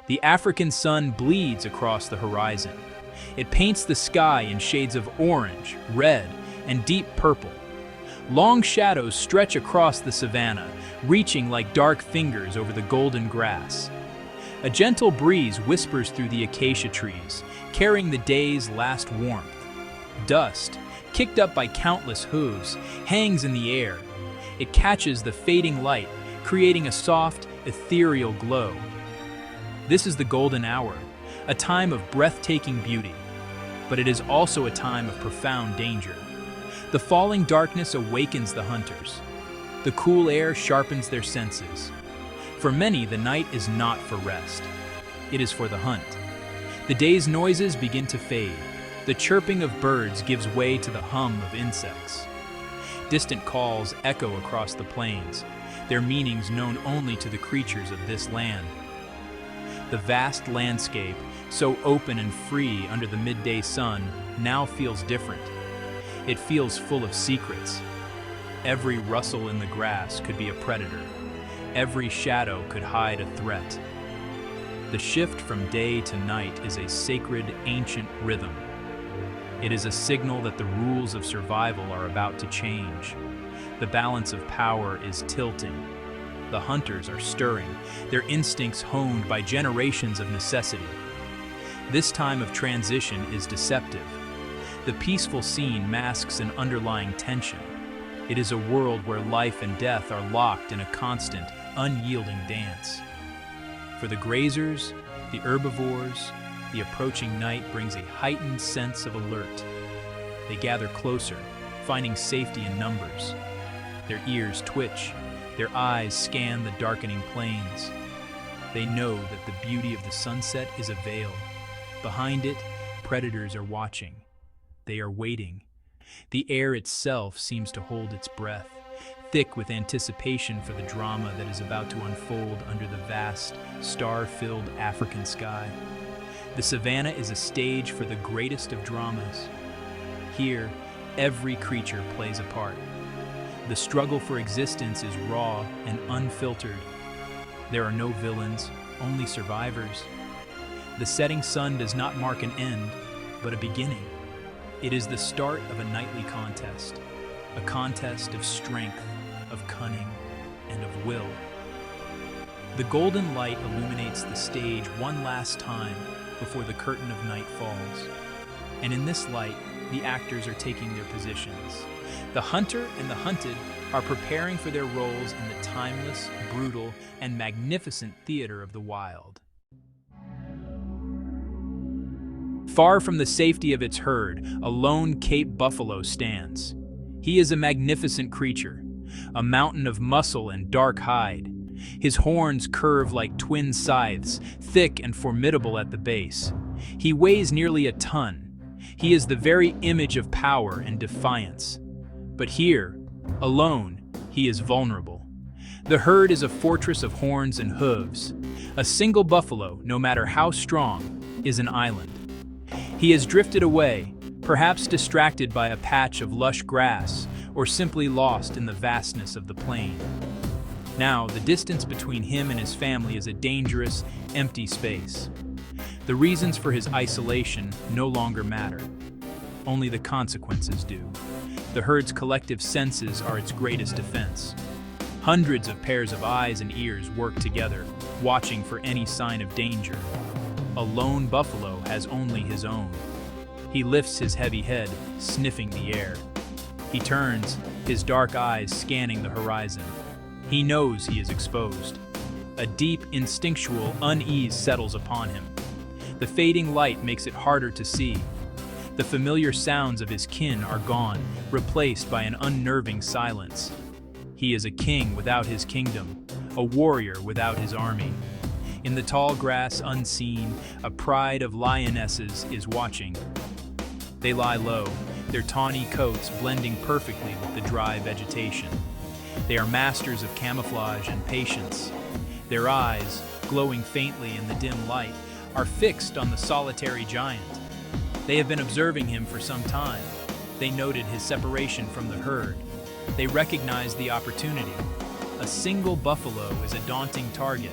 The African sun bleeds across the horizon. It paints the sky in shades of orange, red, and deep purple. Long shadows stretch across the savanna, reaching like dark fingers over the golden grass. A gentle breeze whispers through the acacia trees, carrying the day's last warmth. Dust, kicked up by countless hooves, hangs in the air. It catches the fading light, creating a soft, ethereal glow. This is the golden hour, a time of breathtaking beauty, but it is also a time of profound danger. The falling darkness awakens the hunters. The cool air sharpens their senses. For many, the night is not for rest. It is for the hunt. The day's noises begin to fade. The chirping of birds gives way to the hum of insects. Distant calls echo across the plains, their meanings known only to the creatures of this land. The vast landscape, so open and free under the midday sun, now feels different. It feels full of secrets. Every rustle in the grass could be a predator. Every shadow could hide a threat. The shift from day to night is a sacred, ancient rhythm. It is a signal that the rules of survival are about to change. The balance of power is tilting. The hunters are stirring, their instincts honed by generations of necessity. This time of transition is deceptive. The peaceful scene masks an underlying tension. It is a world where life and death are locked in a constant, unyielding dance. For the grazers, the herbivores, the approaching night brings a heightened sense of alert. They gather closer, finding safety in numbers. Their ears twitch, their eyes scan the darkening plains. They know that the beauty of the sunset is a veil. Behind it, predators are watching. They are waiting. The air itself seems to hold its breath, thick with anticipation for the drama that is about to unfold under the vast, star-filled African sky. The savanna is a stage for the greatest of dramas. Here, every creature plays a part. The struggle for existence is raw and unfiltered. There are no villains, only survivors. The setting sun does not mark an end, but a beginning. It is the start of a nightly contest, a contest of strength, of cunning, and of will. The golden light illuminates the stage one last time before the curtain of night falls. And in this light, the actors are taking their positions. The hunter and the hunted are preparing for their roles in the timeless, brutal, and magnificent theater of the wild. Far from the safety of its herd, a lone Cape buffalo stands. He is a magnificent creature, a mountain of muscle and dark hide. His horns curve like twin scythes, thick and formidable at the base. He weighs nearly a ton. He is the very image of power and defiance. But here, alone, he is vulnerable. The herd is a fortress of horns and hooves. A single buffalo, no matter how strong, is an island. He has drifted away, perhaps distracted by a patch of lush grass, or simply lost in the vastness of the plain. Now, the distance between him and his family is a dangerous, empty space. The reasons for his isolation no longer matter. Only the consequences do. The herd's collective senses are its greatest defense. Hundreds of pairs of eyes and ears work together, watching for any sign of danger. A lone buffalo has only his own. He lifts his heavy head, sniffing the air. He turns, his dark eyes scanning the horizon. He knows he is exposed. A deep, instinctual unease settles upon him. The fading light makes it harder to see. The familiar sounds of his kin are gone, replaced by an unnerving silence. He is a king without his kingdom, a warrior without his army. In the tall grass unseen, a pride of lionesses is watching. They lie low, their tawny coats blending perfectly with the dry vegetation. They are masters of camouflage and patience. Their eyes, glowing faintly in the dim light, are fixed on the solitary giant. They have been observing him for some time. They noted his separation from the herd. They recognized the opportunity. A single buffalo is a daunting target,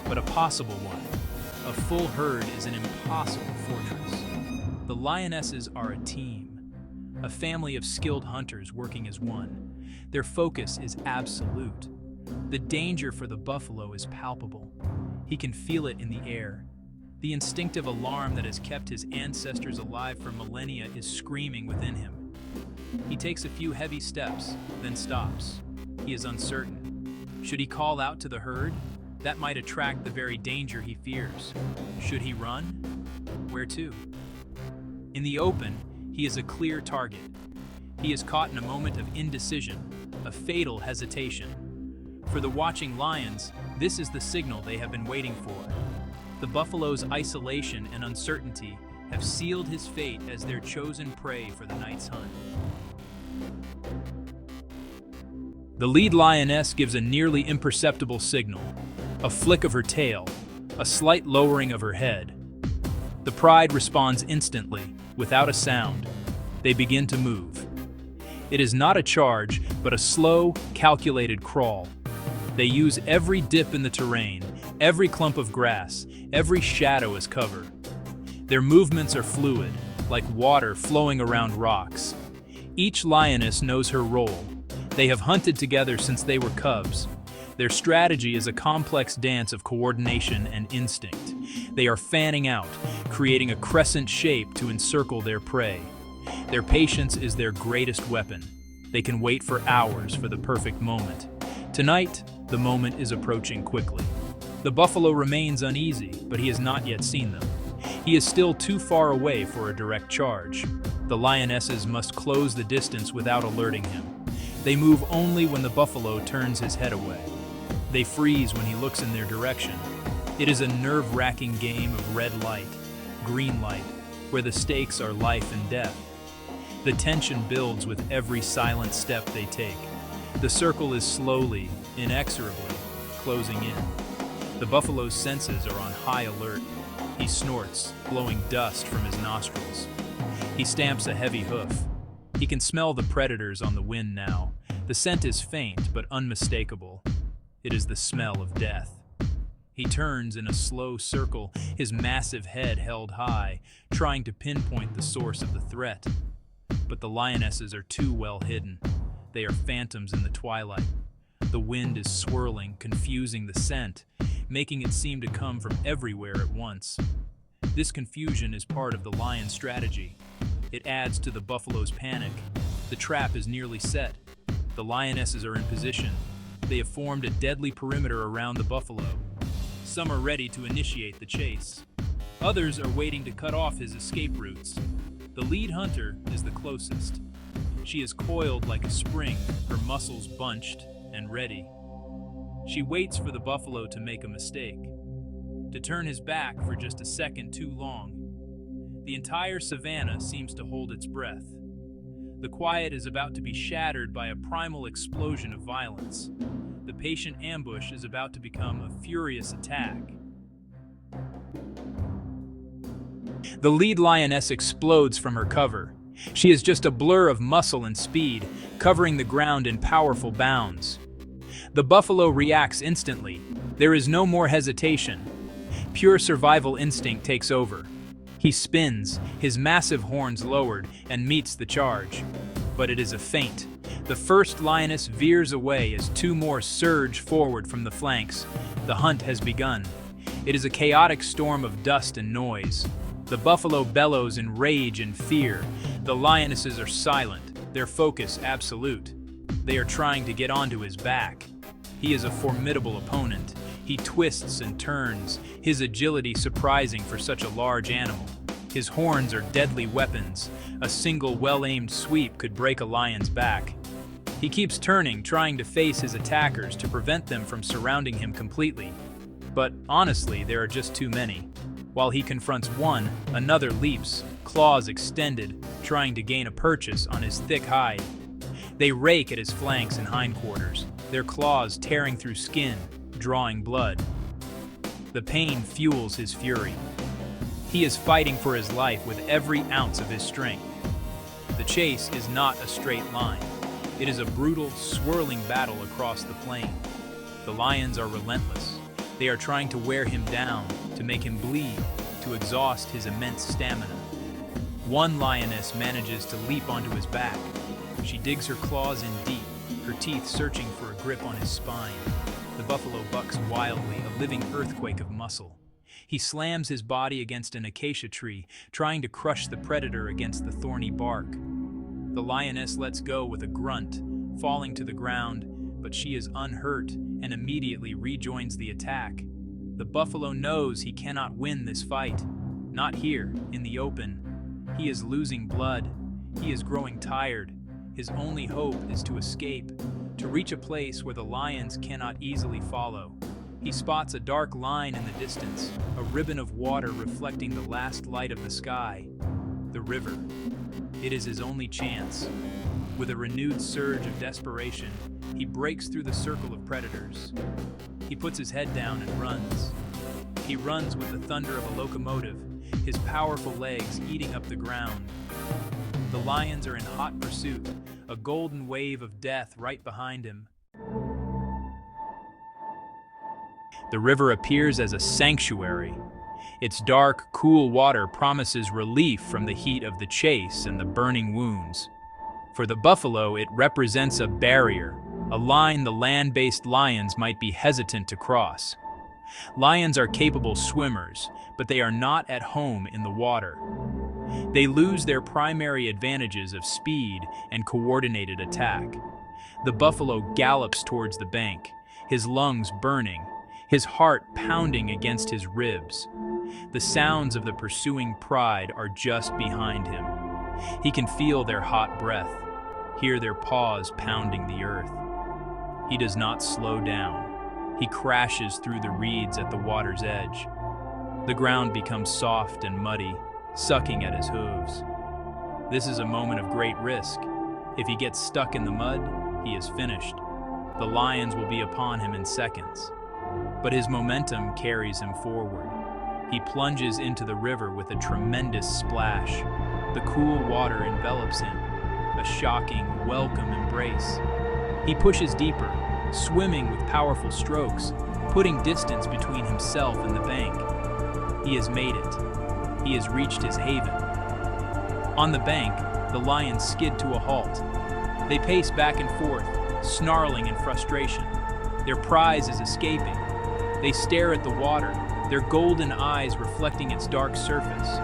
but a possible one. A full herd is an impossible fortress. The lionesses are a team, a family of skilled hunters working as one. Their focus is absolute. The danger for the buffalo is palpable. He can feel it in the air. The instinctive alarm that has kept his ancestors alive for millennia is screaming within him. He takes a few heavy steps, then stops. He is uncertain. Should he call out to the herd? That might attract the very danger he fears. Should he run? Where to? In the open, he is a clear target. He is caught in a moment of indecision, a fatal hesitation. For the watching lions, this is the signal they have been waiting for. The buffalo's isolation and uncertainty have sealed his fate as their chosen prey for the night's hunt. The lead lioness gives a nearly imperceptible signal, a flick of her tail, a slight lowering of her head. The pride responds instantly, without a sound. They begin to move. It is not a charge, but a slow, calculated crawl. They use every dip in the terrain, every clump of grass, every shadow as cover. Their movements are fluid, like water flowing around rocks. Each lioness knows her role. They have hunted together since they were cubs. Their strategy is a complex dance of coordination and instinct. They are fanning out, creating a crescent shape to encircle their prey. Their patience is their greatest weapon. They can wait for hours for the perfect moment. Tonight, the moment is approaching quickly. The buffalo remains uneasy, but he has not yet seen them. He is still too far away for a direct charge. The lionesses must close the distance without alerting him. They move only when the buffalo turns his head away. They freeze when he looks in their direction. It is a nerve-wracking game of red light, green light, where the stakes are life and death. The tension builds with every silent step they take. The circle is slowly, inexorably, closing in. The buffalo's senses are on high alert. He snorts, blowing dust from his nostrils. He stamps a heavy hoof. He can smell the predators on the wind now. The scent is faint but unmistakable. It is the smell of death. He turns in a slow circle, his massive head held high, trying to pinpoint the source of the threat. But the lionesses are too well hidden. They are phantoms in the twilight. The wind is swirling, confusing the scent, making it seem to come from everywhere at once. This confusion is part of the lion's strategy. It adds to the buffalo's panic. The trap is nearly set. The lionesses are in position. They have formed a deadly perimeter around the buffalo. Some are ready to initiate the chase. Others are waiting to cut off his escape routes. The lead hunter is the closest. She is coiled like a spring, her muscles bunched and ready. She waits for the buffalo to make a mistake, to turn his back for just a second too long. The entire savanna seems to hold its breath. The quiet is about to be shattered by a primal explosion of violence. The patient ambush is about to become a furious attack. The lead lioness explodes from her cover. She is just a blur of muscle and speed, covering the ground in powerful bounds. The buffalo reacts instantly. There is no more hesitation. Pure survival instinct takes over. He spins, his massive horns lowered, and meets the charge. But it is a feint. The first lioness veers away as two more surge forward from the flanks. The hunt has begun. It is a chaotic storm of dust and noise. The buffalo bellows in rage and fear. The lionesses are silent, their focus absolute. They are trying to get onto his back. He is a formidable opponent. He twists and turns, his agility surprising for such a large animal. His horns are deadly weapons. A single well-aimed sweep could break a lion's back. He keeps turning, trying to face his attackers to prevent them from surrounding him completely. But honestly, there are just too many. While he confronts one, another leaps, claws extended, trying to gain a purchase on his thick hide. They rake at his flanks and hindquarters, their claws tearing through skin, drawing blood. The pain fuels his fury. He is fighting for his life with every ounce of his strength. The chase is not a straight line. It is a brutal, swirling battle across the plain. The lions are relentless. They are trying to wear him down, to make him bleed, to exhaust his immense stamina. One lioness manages to leap onto his back. She digs her claws in deep, her teeth searching for a grip on his spine. The buffalo bucks wildly, a living earthquake of muscle. He slams his body against an acacia tree, trying to crush the predator against the thorny bark. The lioness lets go with a grunt, falling to the ground, but she is unhurt and immediately rejoins the attack. The buffalo knows he cannot win this fight. Not here, in the open. He is losing blood. He is growing tired. His only hope is to escape, to reach a place where the lions cannot easily follow. He spots a dark line in the distance, a ribbon of water reflecting the last light of the sky. The river. It is his only chance. With a renewed surge of desperation, he breaks through the circle of predators. He puts his head down and runs. He runs with the thunder of a locomotive, his powerful legs eating up the ground. The lions are in hot pursuit, a golden wave of death right behind him. The river appears as a sanctuary. Its dark, cool water promises relief from the heat of the chase and the burning wounds. For the buffalo, it represents a barrier, a line the land-based lions might be hesitant to cross. Lions are capable swimmers, but they are not at home in the water. They lose their primary advantages of speed and coordinated attack. The buffalo gallops towards the bank, his lungs burning, his heart pounding against his ribs. The sounds of the pursuing pride are just behind him. He can feel their hot breath, hear their paws pounding the earth. He does not slow down. He crashes through the reeds at the water's edge. The ground becomes soft and muddy, sucking at his hooves. This is a moment of great risk. If he gets stuck in the mud, he is finished. The lions will be upon him in seconds. But his momentum carries him forward. He plunges into the river with a tremendous splash. The cool water envelops him, a shocking, welcome embrace. He pushes deeper, swimming with powerful strokes, putting distance between himself and the bank. He has made it. He has reached his haven. On the bank, the lions skid to a halt. They pace back and forth, snarling in frustration. Their prize is escaping. They stare at the water, their golden eyes reflecting its dark surface.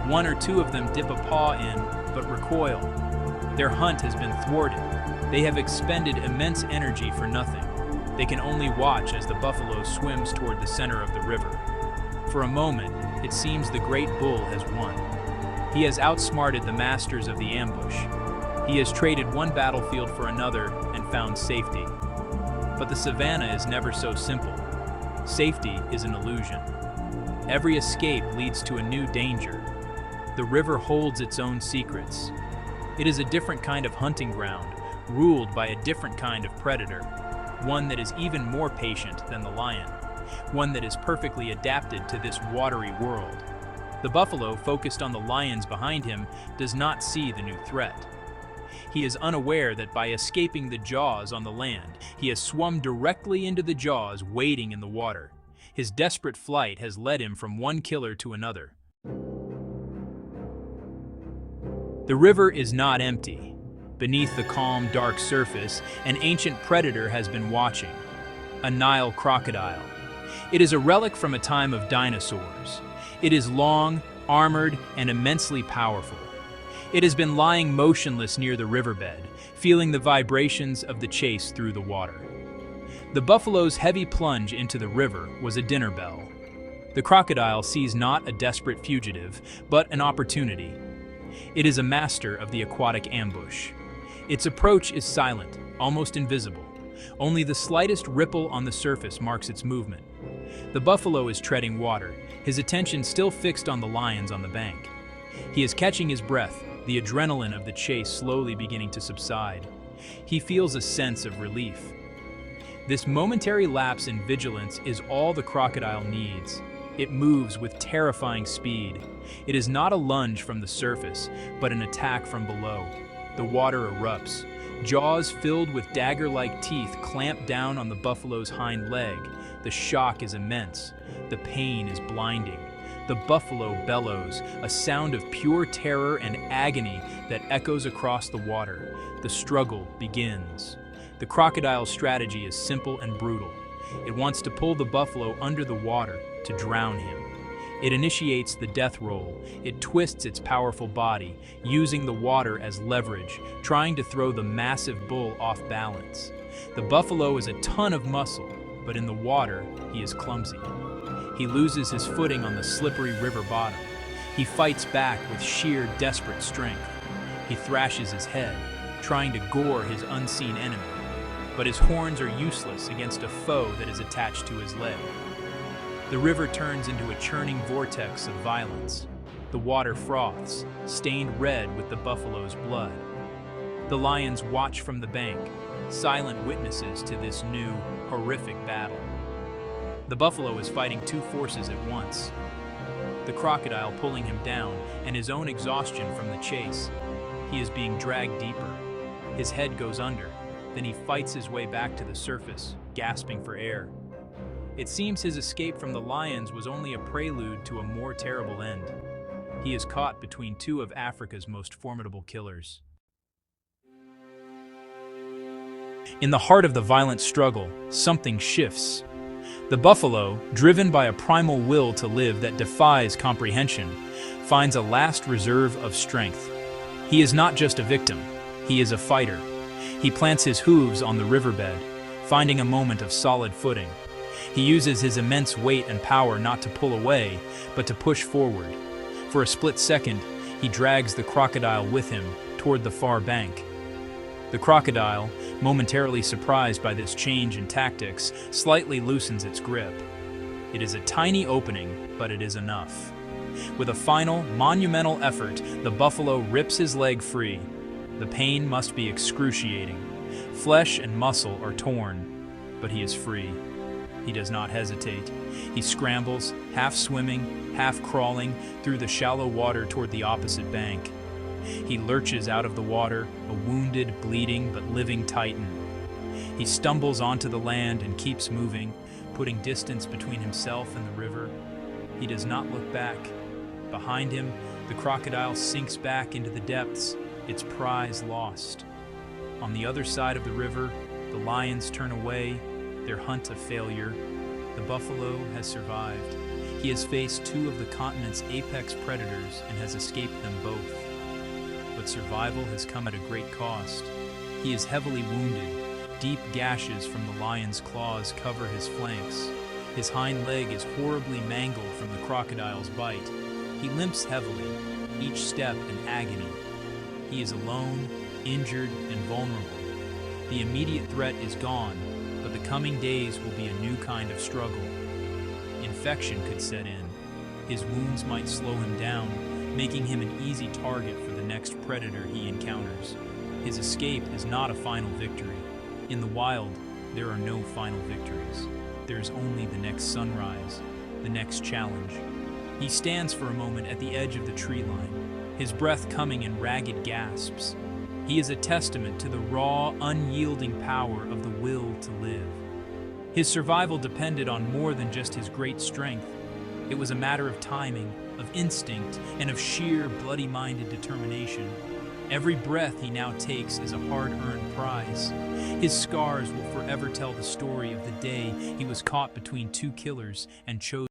One or two of them dip a paw in, but recoil. Their hunt has been thwarted. They have expended immense energy for nothing. They can only watch as the buffalo swims toward the center of the river. For a moment, it seems the great bull has won. He has outsmarted the masters of the ambush. He has traded one battlefield for another and found safety. But the savannah is never so simple. Safety is an illusion. Every escape leads to a new danger. The river holds its own secrets. It is a different kind of hunting ground, ruled by a different kind of predator, one that is even more patient than the lion, one that is perfectly adapted to this watery world. The buffalo, focused on the lions behind him, does not see the new threat. He is unaware that by escaping the jaws on the land, he has swum directly into the jaws waiting in the water. His desperate flight has led him from one killer to another. The river is not empty. Beneath the calm, dark surface, an ancient predator has been watching. A Nile crocodile. It is a relic from a time of dinosaurs. It is long, armored, and immensely powerful. It has been lying motionless near the riverbed, feeling the vibrations of the chase through the water. The buffalo's heavy plunge into the river was a dinner bell. The crocodile sees not a desperate fugitive, but an opportunity. It is a master of the aquatic ambush. Its approach is silent, almost invisible. Only the slightest ripple on the surface marks its movement. The buffalo is treading water, his attention still fixed on the lions on the bank. He is catching his breath, the adrenaline of the chase slowly beginning to subside. He feels a sense of relief. This momentary lapse in vigilance is all the crocodile needs. It moves with terrifying speed. It is not a lunge from the surface, but an attack from below. The water erupts. Jaws filled with dagger-like teeth clamp down on the buffalo's hind leg, The shock is immense. The pain is blinding. The buffalo bellows, a sound of pure terror and agony that echoes across the water. The struggle begins. The crocodile's strategy is simple and brutal. It wants to pull the buffalo under the water to drown him. It initiates the death roll. It twists its powerful body, using the water as leverage, trying to throw the massive bull off balance. The buffalo is a ton of muscle, but in the water, he is clumsy. He loses his footing on the slippery river bottom. He fights back with sheer, desperate strength. He thrashes his head, trying to gore his unseen enemy. But his horns are useless against a foe that is attached to his leg. The river turns into a churning vortex of violence. The water froths, stained red with the buffalo's blood. The lions watch from the bank, silent witnesses to this new, horrific battle. The buffalo is fighting two forces at once. The crocodile pulling him down and his own exhaustion from the chase. He is being dragged deeper. His head goes under, then he fights his way back to the surface, gasping for air. It seems his escape from the lions was only a prelude to a more terrible end. He is caught between two of Africa's most formidable killers. In the heart of the violent struggle, something shifts. The buffalo, driven by a primal will to live that defies comprehension, finds a last reserve of strength. He is not just a victim, he is a fighter. He plants his hooves on the riverbed, finding a moment of solid footing. He uses his immense weight and power not to pull away, but to push forward. For a split second, he drags the crocodile with him toward the far bank. The crocodile, momentarily surprised by this change in tactics, slightly loosens its grip. It is a tiny opening, but it is enough. With a final, monumental effort, the buffalo rips his leg free. The pain must be excruciating. Flesh and muscle are torn, but he is free. He does not hesitate. He scrambles, half swimming, half crawling, through the shallow water toward the opposite bank. He lurches out of the water, a wounded, bleeding, but living titan. He stumbles onto the land and keeps moving, putting distance between himself and the river. He does not look back. Behind him, the crocodile sinks back into the depths, its prize lost. On the other side of the river, the lions turn away, their hunt a failure. The buffalo has survived. He has faced two of the continent's apex predators and has escaped them both. But survival has come at a great cost. He is heavily wounded. Deep gashes from the lion's claws cover his flanks. His hind leg is horribly mangled from the crocodile's bite. He limps heavily, each step an agony. He is alone, injured, and vulnerable. The immediate threat is gone, but the coming days will be a new kind of struggle. Infection could set in. His wounds might slow him down, making him an easy target for the next predator he encounters. His escape is not a final victory. In the wild, there are no final victories. There is only the next sunrise, the next challenge. He stands for a moment at the edge of the tree line, his breath coming in ragged gasps. He is a testament to the raw, unyielding power of the will to live. His survival depended on more than just his great strength. It was a matter of timing, of instinct, and of sheer, bloody-minded determination. Every breath he now takes is a hard-earned prize. His scars will forever tell the story of the day he was caught between two killers and chose